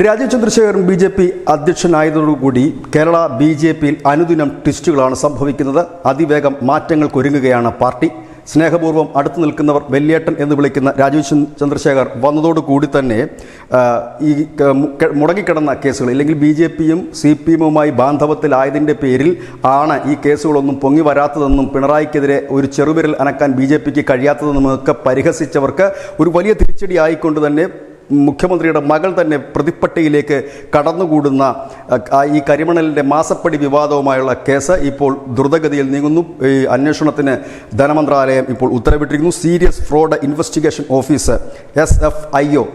Rajeev Chandrasekharan BJP അധ്യക്ഷനായതോടുകൂടി Kerala BJPയിൽ അനുദിനം ട്വിസ്റ്റുകളാണ് സംഭവിക്കുന്നത്. അതിവേഗം മാറ്റങ്ങൾക്കൊരുങ്ങുകയാണ് പാർട്ടി. സ്നേഹപൂർവ്വം അടുത്തു നിൽക്കുന്നവർ വെല്ലേട്ടൻ എന്ന് വിളിക്കുന്ന രാജീവ് ചന്ദ്രശേഖർ വന്നതോടുകൂടി തന്നെ ഈ മുടങ്ങിക്കിടന്ന കേസുകൾ അല്ലെങ്കിൽ BJPയും CPMുമായി ബാന്ധവത്തിലായതിൻ്റെ പേരിൽ ആണ് ഈ കേസുകളൊന്നും പൊങ്ങി വരാത്തതെന്നും പിണറായിക്കെതിരെ ഒരു ചെറുവിരൽ അനക്കാൻ BJPക്ക് കഴിയാത്തതെന്നുമൊക്കെ പരിഹസിച്ചവർക്ക് ഒരു വലിയ തിരിച്ചടി ആയിക്കൊണ്ട് തന്നെ മുഖ്യമന്ത്രിയുടെ മകൾ തന്നെ പ്രതിപ്പട്ടികയിലേക്ക് കടന്നുകൂടുന്ന ഈ കരിമണലിൻ്റെ മാസപ്പടി വിവാദവുമായുള്ള കേസ് ഇപ്പോൾ ദ്രുതഗതിയിൽ നീങ്ങുന്നു. ഈ അന്വേഷണത്തിന് ധനമന്ത്രാലയം ഇപ്പോൾ ഉത്തരവിട്ടിരിക്കുന്നു. Serious fraud investigation office SFIO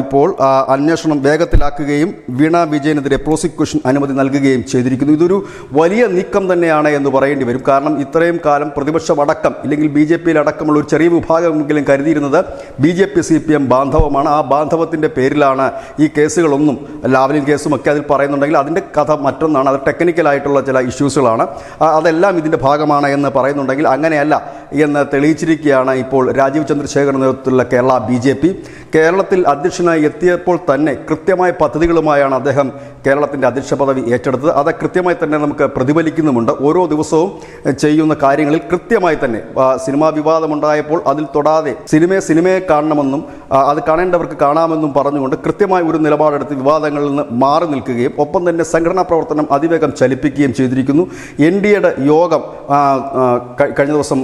ഇപ്പോൾ അന്വേഷണം വേഗത്തിലാക്കുകയും വീണ വിജയനെതിരെ പ്രോസിക്യൂഷൻ അനുമതി നൽകുകയും ചെയ്തിരിക്കുന്നു. ഇതൊരു വലിയ നീക്കം തന്നെയാണ് എന്ന് പറയേണ്ടി വരും. കാരണം ഇത്രയും കാലം പ്രതിപക്ഷമടക്കം ഇല്ലെങ്കിൽ BJPയിൽ അടക്കമുള്ള ഒരു ചെറിയ വിഭാഗമെങ്കിലും കരുതിയിരുന്നത് BJP CPM ബാന്ധവമാണ്. ആ ബാന്ധവത്തിൻ്റെ പേരിലാണ് ഈ കേസുകളൊന്നും ലാവ്ലിൻ കേസുമൊക്കെ അതിൽ പറയുന്നുണ്ടെങ്കിൽ അതിൻ്റെ കഥ മറ്റൊന്നാണ്. അത് ടെക്നിക്കലായിട്ടുള്ള ചില ഇഷ്യൂസുകളാണ്. അതെല്ലാം ഇതിൻ്റെ ഭാഗമാണ് എന്ന് പറയുന്നുണ്ടെങ്കിൽ അങ്ങനെയല്ല എന്ന് തെളിയിച്ചിരിക്കുകയാണ് ഇപ്പോൾ രാജീവ് ചന്ദ്രശേഖർ നേതൃത്വത്തിലുള്ള കേരള BJP. കേരളത്തിൽ അധ്യക്ഷനായി എത്തിയപ്പോൾ തന്നെ കൃത്യമായ പദ്ധതികളുമായാണ് അദ്ദേഹം കേരളത്തിൻ്റെ അധ്യക്ഷ പദവി ഏറ്റെടുത്തത്. അത് കൃത്യമായി തന്നെ നമുക്ക് പ്രതിഫലിക്കുന്നുമുണ്ട്. ഓരോ ദിവസവും ചെയ്യുന്ന കാര്യങ്ങളിൽ കൃത്യമായി തന്നെ സിനിമാ വിവാദമുണ്ടായപ്പോൾ അതിൽ തൊടാതെ സിനിമയെ കാണണമെന്നും അത് കാണേണ്ടവർക്ക് കാണാമെന്നും പറഞ്ഞുകൊണ്ട് കൃത്യമായ ഒരു നിലപാടെടുത്ത് വിവാദങ്ങളിൽ നിന്ന് മാറി നിൽക്കുകയും ഒപ്പം തന്നെ സംഘടനാ പ്രവർത്തനം അതിവേഗം ചലിപ്പിക്കുകയും ചെയ്തിരിക്കുന്നു. NDAയുടെ യോഗം കഴിഞ്ഞ ദിവസം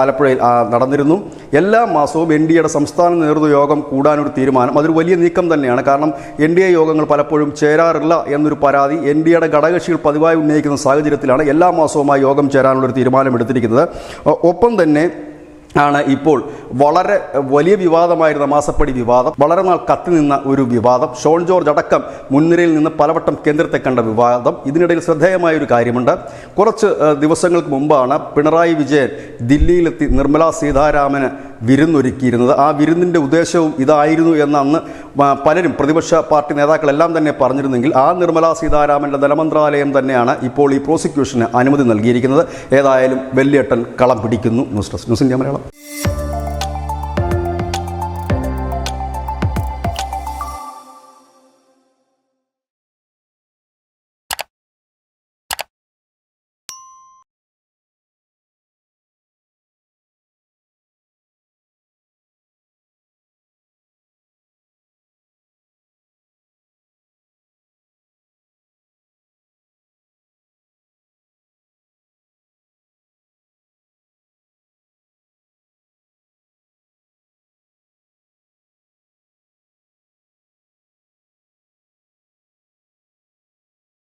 ആലപ്പുഴയിൽ നടന്നിരുന്നു. എല്ലാ മാസവും NDAയുടെ സംസ്ഥാന നേതൃത്വ യോഗം കൂടാനൊരു തീരുമാനം അതൊരു വലിയ നീക്കം തന്നെയാണ്. കാരണം NDA യോഗങ്ങൾ പലപ്പോഴും ചേരാറില്ല എന്നൊരു പരാതി NDAയുടെ ഘടകകക്ഷികൾ പതിവായി ഉന്നയിക്കുന്ന സാഹചര്യത്തിലാണ് എല്ലാ മാസവുമായി യോഗം ചേരാനുള്ളൊരു തീരുമാനമെടുത്തിരിക്കുന്നത്. ഒപ്പം തന്നെ ആണ് ഇപ്പോൾ വളരെ വലിയ വിവാദമായിരുന്ന മാസപ്പടി വിവാദം, വളരെ നാൾ കത്തി നിന്ന ഒരു വിവാദം, ഷോൺ ജോർജ് അടക്കം മുൻനിരയിൽ നിന്ന് പലവട്ടം കേന്ദ്രത്തെ കണ്ട വിവാദം. ഇതിനിടയിൽ ശ്രദ്ധേയമായൊരു കാര്യമുണ്ട്. കുറച്ച് ദിവസങ്ങൾക്ക് മുമ്പാണ് പിണറായി വിജയൻ ദില്ലിയിലെത്തി നിർമ്മലാ സീതാരാമന് വിരുന്നൊരുക്കിയിരുന്നത്. ആ വിരുന്നിൻ്റെ ഉദ്ദേശവും ഇതായിരുന്നു എന്ന് അന്ന് പലരും പ്രതിപക്ഷ പാർട്ടി നേതാക്കളെല്ലാം തന്നെ പറഞ്ഞിരുന്നെങ്കിൽ ആ നിർമ്മലാ സീതാരാമൻ്റെ ധനമന്ത്രാലയം തന്നെയാണ് ഇപ്പോൾ ഈ പ്രോസിക്യൂഷന് അനുമതി നൽകിയിരിക്കുന്നത്. ഏതായാലും വെല്ലേട്ടൻ കളം പിടിക്കുന്നു. News India Malayalam.